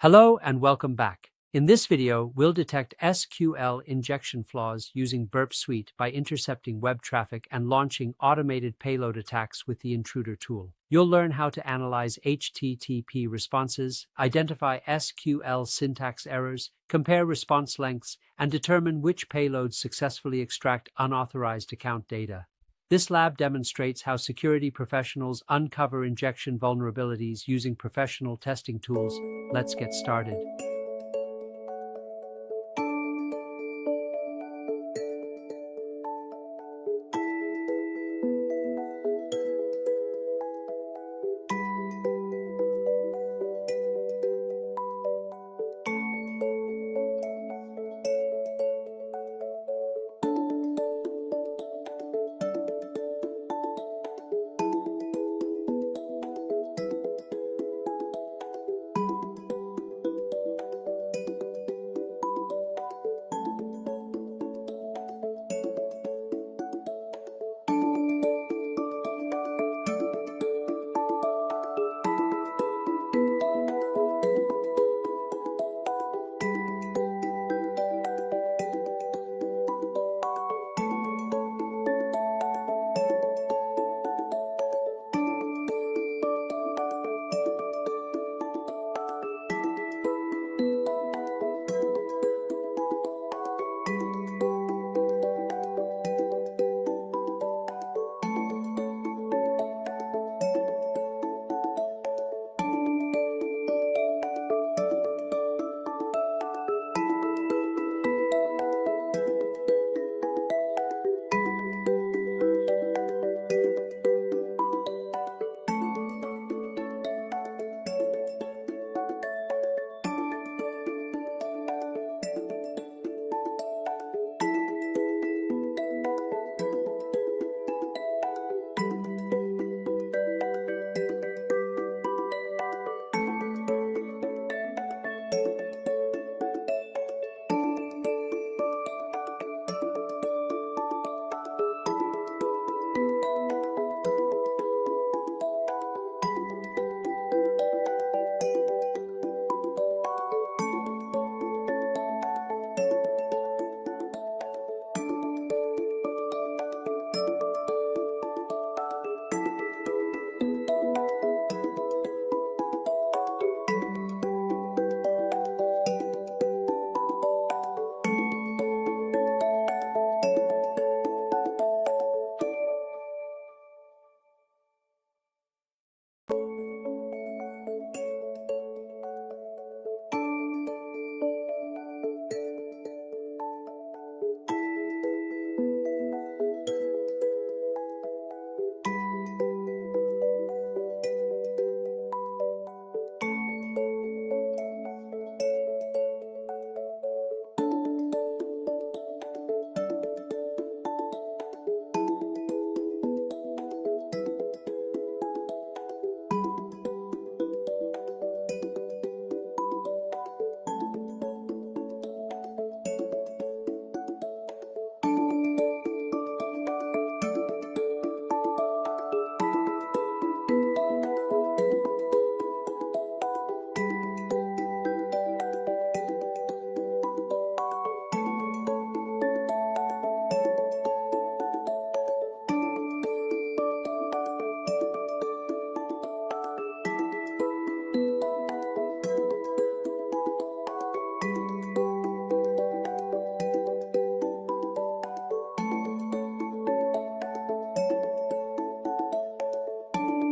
Hello and welcome back. In this video, we'll detect SQL injection flaws using Burp Suite by intercepting web traffic and launching automated payload attacks with the Intruder tool. You'll learn how to analyze HTTP responses, identify SQL syntax errors, compare response lengths, and determine which payloads successfully extract unauthorized account data. This lab demonstrates how security professionals uncover injection vulnerabilities using professional testing tools. Let's get started.